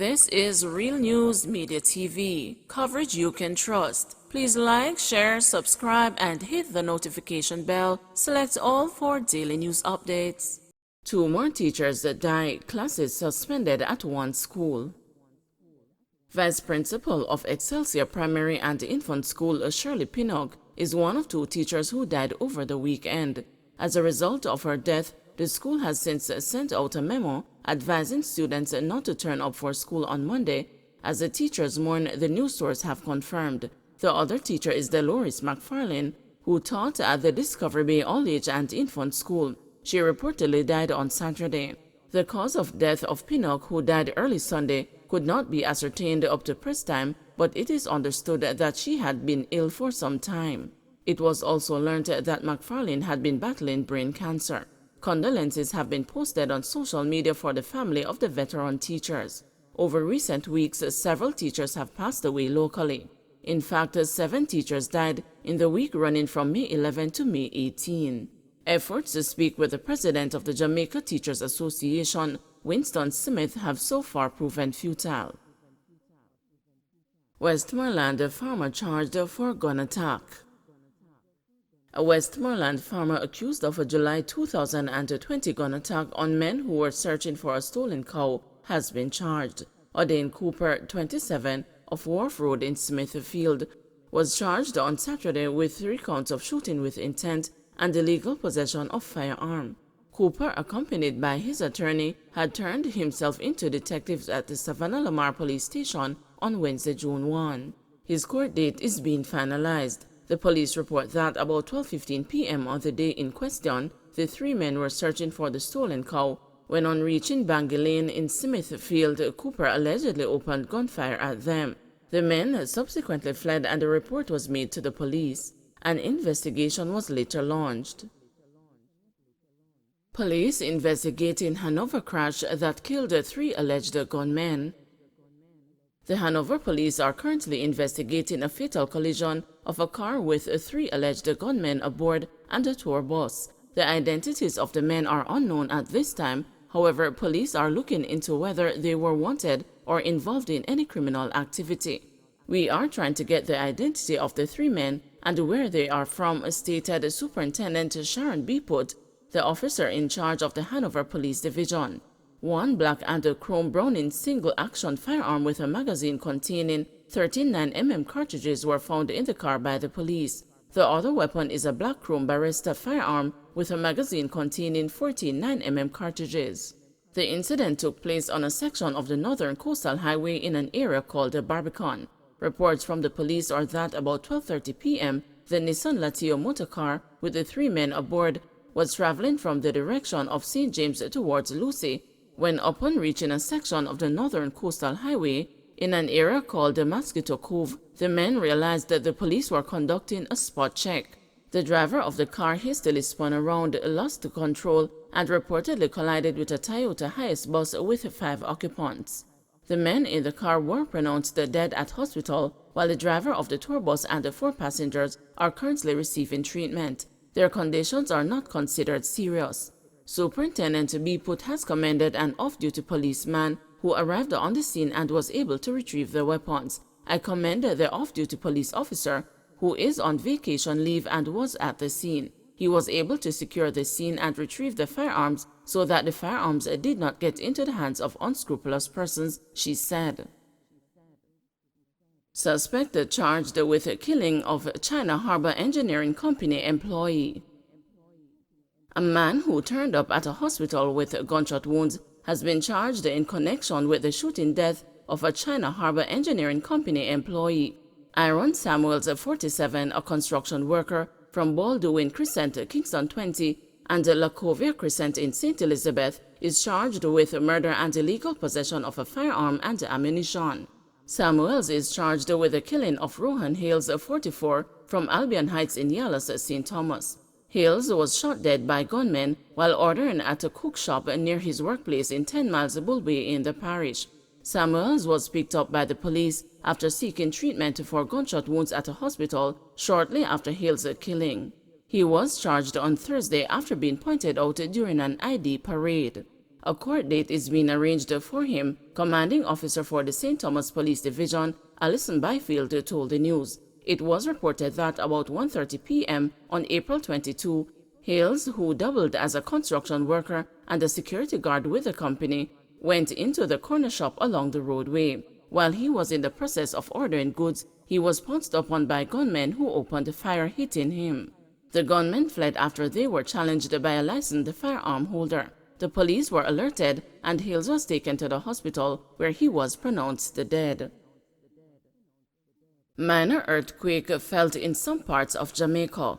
This is Real News Media TV, coverage you can trust. Please like, share, subscribe, and hit the notification bell. Select all for daily news updates. 2 more teachers died, classes suspended at one school. Vice Principal of Excelsior Primary and Infant School, Shirley Pinnock, is one of 2 teachers who died over the weekend. As a result of her death, the school has since sent out a memo advising students not to turn up for school on Monday, as the teachers mourn, the news source have confirmed. The other teacher is Dolores McFarlane, who taught at the Discovery Bay All-Age and Infant School. She reportedly died on Saturday. The cause of death of Pinnock, who died early Sunday, could not be ascertained up to press time, but it is understood that she had been ill for some time. It was also learned that McFarlane had been battling brain cancer. Condolences have been posted on social media for the family of the veteran teachers. Over recent weeks, several teachers have passed away locally. In fact, 7 teachers died in the week running from May 11 to May 18. Efforts to speak with the president of the Jamaica Teachers Association, Winston Smith, have so far proven futile. Westmoreland farmer charged for gun attack. A Westmoreland farmer accused of a July 2020 gun attack on men who were searching for a stolen cow has been charged. Odane Cooper, 27, of Wharf Road in Smithfield, was charged on Saturday with 3 counts of shooting with intent and illegal possession of firearm. Cooper, accompanied by his attorney, had turned himself into detectives at the Savannah Lamar Police Station on Wednesday, June 1. His court date is being finalized. The police report that about 12:15 p.m. on the day in question, the 3 men were searching for the stolen cow. When on reaching Bangor Lane in Smithfield, Cooper allegedly opened gunfire at them. The men subsequently fled and a report was made to the police. An investigation was later launched. Police investigating Hanover crash that killed 3 alleged gunmen. The Hanover police are currently investigating a fatal collision of a car with 3 alleged gunmen aboard and a tour bus. The identities of the men are unknown at this time. However, police are looking into whether they were wanted or involved in any criminal activity. "We are trying to get the identity of the 3 men and where they are from," stated Superintendent Sharon B. Putt, the officer in charge of the Hanover Police Division. 1 black and chrome Browning single-action firearm with a magazine containing 13 9mm cartridges were found in the car by the police. The other weapon is a black chrome Barretta firearm with a magazine containing 14 9mm cartridges. The incident took place on a section of the Northern Coastal Highway in an area called the Barbican. Reports from the police are that about 12:30 p.m., the Nissan Latio motorcar with the 3 men aboard was traveling from the direction of St. James towards Lucy, when upon reaching a section of the Northern Coastal Highway in an area called the Mosquito Cove, the men realized that the police were conducting a spot check. The driver of the car hastily spun around, lost control, and reportedly collided with a Toyota Hiace bus with 5 occupants. The men in the car were pronounced dead at hospital, while the driver of the tour bus and the 4 passengers are currently receiving treatment. Their conditions are not considered serious. Superintendent B. Putt has commended an off-duty policeman who arrived on the scene and was able to retrieve the weapons. "I commend the off-duty police officer who is on vacation leave and was at the scene. He was able to secure the scene and retrieve the firearms so that the firearms did not get into the hands of unscrupulous persons," she said. Suspect charged with killing of China Harbour Engineering Company employee. A man who turned up at a hospital with gunshot wounds has been charged in connection with the shooting death of a China Harbour Engineering Company employee. Aaron Samuels, 47, a construction worker from Baldwin Crescent, Kingston 20, and Lacovia Crescent in St. Elizabeth, is charged with murder and illegal possession of a firearm and ammunition. Samuels is charged with the killing of Rohan Hales, 44, from Albion Heights in Yallas, St. Thomas. Hales was shot dead by gunmen while ordering at a cook shop near his workplace in 10 Miles Bulway in the parish. Samuels was picked up by the police after seeking treatment for gunshot wounds at a hospital shortly after Hales' killing. He was charged on Thursday after being pointed out during an ID parade. A court date is being arranged for him. Commanding officer for the St. Thomas Police Division, Alison Byfield, told the news. It was reported that about 1:30 p.m. on April 22, Hales, who doubled as a construction worker and a security guard with the company, went into the corner shop along the roadway. While he was in the process of ordering goods, he was pounced upon by gunmen who opened fire, hitting him. The gunmen fled after they were challenged by a licensed firearm holder. The police were alerted and Hales was taken to the hospital where he was pronounced dead. Minor earthquake felt in some parts of Jamaica.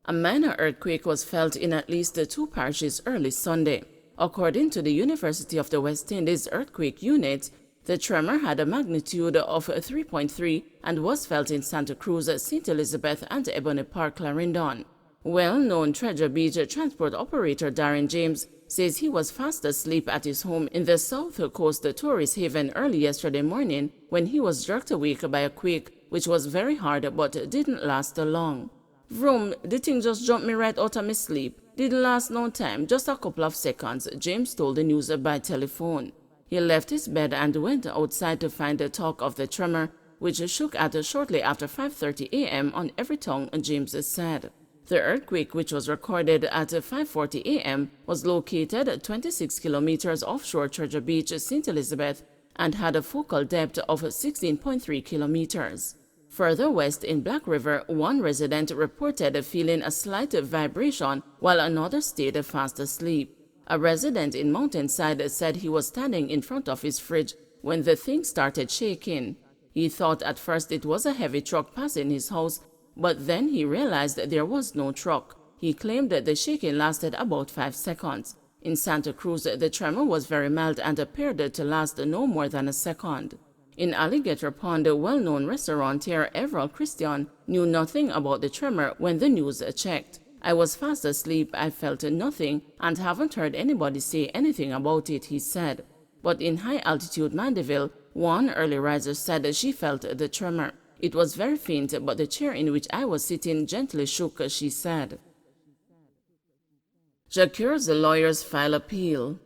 A minor earthquake was felt in at least 2 parishes early Sunday. According to the University of the West Indies Earthquake Unit, the tremor had a magnitude of 3.3 and was felt in Santa Cruz, St. Elizabeth, and Ebony Park, Clarendon. Well-known Treasure Beach transport operator Darren James says he was fast asleep at his home in the South Coast tourist haven early yesterday morning when he was jerked awake by a quake, which was very hard but didn't last long. "Vroom, the thing just jumped me right out of my sleep. Didn't last no time, just a couple of seconds," James told the news by telephone. He left his bed and went outside to find the talk of the tremor, which shook at shortly after 5:30 a.m. on every tongue, James said. The earthquake, which was recorded at 5:40 a.m., was located 26 kilometers offshore Treasure Beach, St. Elizabeth, and had a focal depth of 16.3 kilometers. Further west in Black River, one resident reported feeling a slight vibration while another stayed fast asleep. A resident in Mountainside said he was standing in front of his fridge when the thing started shaking. He thought at first it was a heavy truck passing his house, but then he realized that there was no truck. He claimed that the shaking lasted about 5 seconds. In Santa Cruz, the tremor was very mild and appeared to last no more than a second. In Alligator Pond, a well-known restaurateur Everall Christian knew nothing about the tremor when the news checked. "I was fast asleep, I felt nothing, and haven't heard anybody say anything about it," he said. But in high-altitude Mandeville, one early riser said she felt the tremor. "It was very faint, but the chair in which I was sitting gently shook," she said. Jager's lawyers file appeal.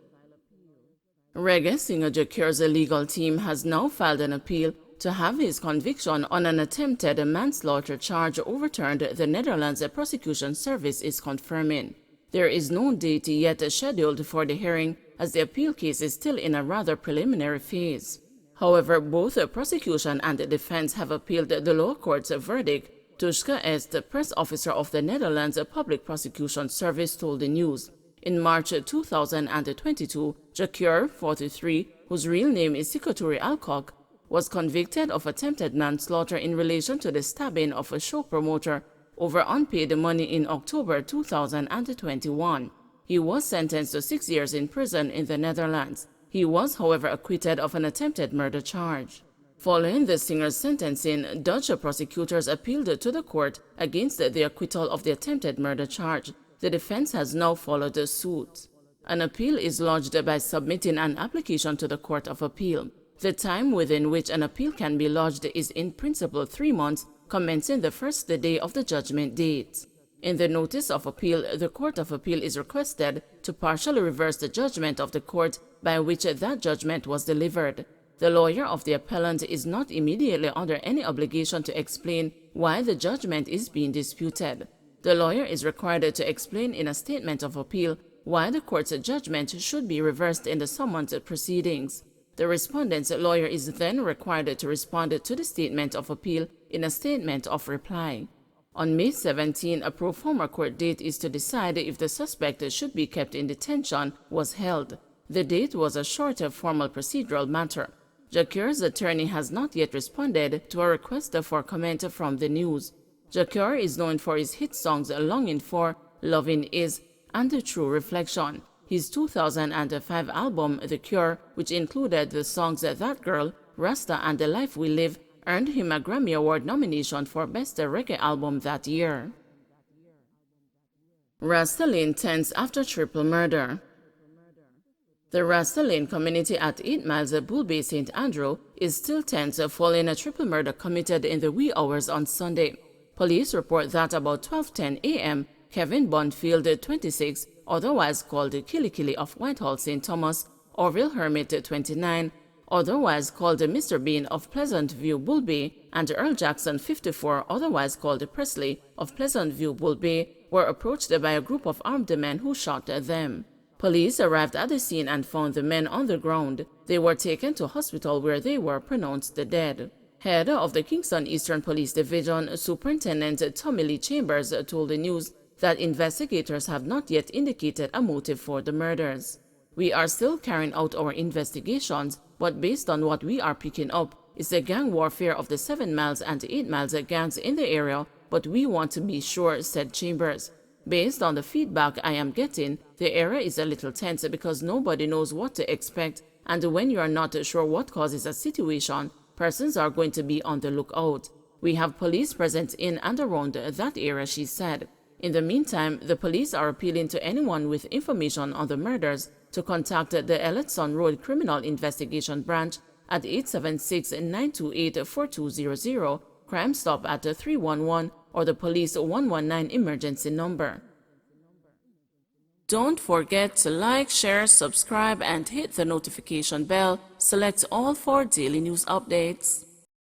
Reggae singer Jager's legal team has now filed an appeal to have his conviction on an attempted manslaughter charge overturned, the Netherlands Prosecution Service is confirming. There is no date yet scheduled for the hearing, as the appeal case is still in a rather preliminary phase. However, both the prosecution and the defense have appealed the lower court's verdict. Tushka Est, press officer of the Netherlands Public Prosecution Service, told the news. In March 2022, Jager, 43, whose real name is Sikaturi Alcock, was convicted of attempted manslaughter in relation to the stabbing of a show promoter over unpaid money in October 2021. He was sentenced to 6 years in prison in the Netherlands. He was, however, acquitted of an attempted murder charge. Following the singer's sentencing, Dutch prosecutors appealed to the court against the acquittal of the attempted murder charge. The defense has now followed the suit. An appeal is lodged by submitting an application to the Court of Appeal. The time within which an appeal can be lodged is in principle 3 months, commencing the first day of the judgment date. In the notice of appeal, the Court of Appeal is requested to partially reverse the judgment of the court by which that judgment was delivered. The lawyer of the appellant is not immediately under any obligation to explain why the judgment is being disputed. The lawyer is required to explain in a statement of appeal why the court's judgment should be reversed in the summoned proceedings. The respondent's lawyer is then required to respond to the statement of appeal in a statement of reply. On May 17, a pro forma court date is to decide if the suspect should be kept in detention was held. The date was a shorter formal procedural matter. Jager's attorney has not yet responded to a request for comment from the news. Jager is known for his hit songs Longing For, Loving Is, and The True Reflection. His 2005 album, The Cure, which included the songs That Girl, Rasta, and The Life We Live, earned him a Grammy Award nomination for Best Reggae Album that year. Rasta Lane tense after triple murder. The Rasta Lane community at 8 miles Bull Bay St. Andrew is still tense following a triple murder committed in the wee hours on Sunday. Police report that about 12:10 a.m., Kevin Bonfield, 26, otherwise called Kilikili of Whitehall St. Thomas, Orville Hermit, 29, otherwise called Mr. Bean of Pleasant View, Bull Bay, and Earl Jackson, 54, otherwise called Presley of Pleasant View, Bull Bay, were approached by a group of armed men who shot them. Police arrived at the scene and found the men on the ground. They were taken to hospital where they were pronounced dead. Head of the Kingston Eastern Police Division, Superintendent Tommy Lee Chambers, told the news that investigators have not yet indicated a motive for the murders. We are still carrying out our investigations, but based on what we are picking up is the gang warfare of the 7 Miles and 8 Miles gangs in the area, but we want to be sure, said Chambers. Based on the feedback I am getting, the area is a little tense because nobody knows what to expect, and when you are not sure what causes a situation, persons are going to be on the lookout. We have police present in and around that area, she said. In the meantime, the police are appealing to anyone with information on the murders to contact the Elletson Road Criminal Investigation Branch at 876-928-4200, Crime Stop at 311, or the Police 119 emergency number. Don't forget to like, share, subscribe, and hit the notification bell. Select all for daily news updates.